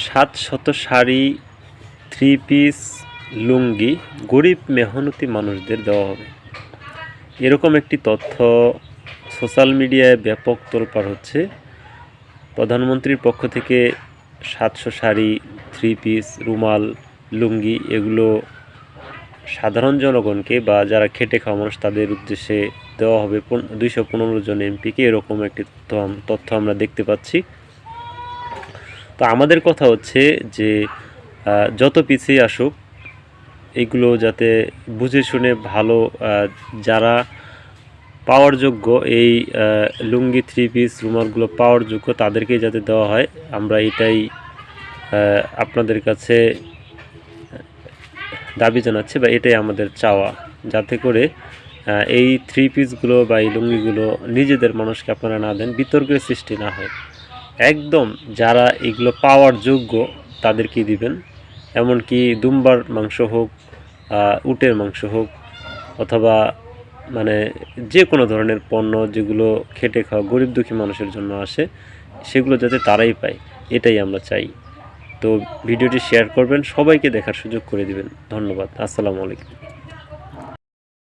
700 sari, 3 piece, লুঙ্গি গরিব মেহনতি মানুষদের দেওয়া হবে। এরকম একটি তথ্য সোশ্যাল মিডিয়ায় ব্যাপক তোলপাড় হচ্ছে। প্রধানমন্ত্রীর পক্ষ থেকে 700 শাড়ি, 3 পিস, রুমাল, লুঙ্গি এগুলো সাধারণ জনগণকে বা যারা খেটে খাওয়া মানুষ তাদের উদ্দেশ্যে দেওয়া হবে 215 জন এমপিকে, এরকম একটি তথ্য আমরা দেখতে পাচ্ছি। তো আমাদের কথা হচ্ছে যে যত পিছিয়ে আসুক এগুলো যাতে বুঝে শুনে ভালো যারা পাওয়ার যোগ্য এই লুঙ্গি, 3 পিস, রুমালগুলো পাওয়ার যোগ্য তাদেরকেই যাতে দেওয়া হয়, আমরা এটাই আপনাদের কাছে দাবি জানাচ্ছি বা এটাই আমাদের চাওয়া, যাতে করে এই 3 পিসগুলো বা এই লুঙ্গিগুলো নিজেদের মানুষকে আপনারা না দেন, বিতর্কের সৃষ্টি না হয়। একদম যারা এগুলো পাওয়ার যোগ্য তাদেরকেই দিবেন। এমনকি দুম্বার মাংস হোক, উটের মাংস হোক, অথবা মানে যে কোনো ধরনের পণ্য যেগুলো খেটে খাওয়া গরিব দুঃখী মানুষের জন্য আসে সেগুলো যাতে তারাই পায়, এটাই আমরা চাই। তো ভিডিওটি শেয়ার করবেন, সবাইকে দেখার সুযোগ করে দিবেন। ধন্যবাদ। আসসালামু আলাইকুম।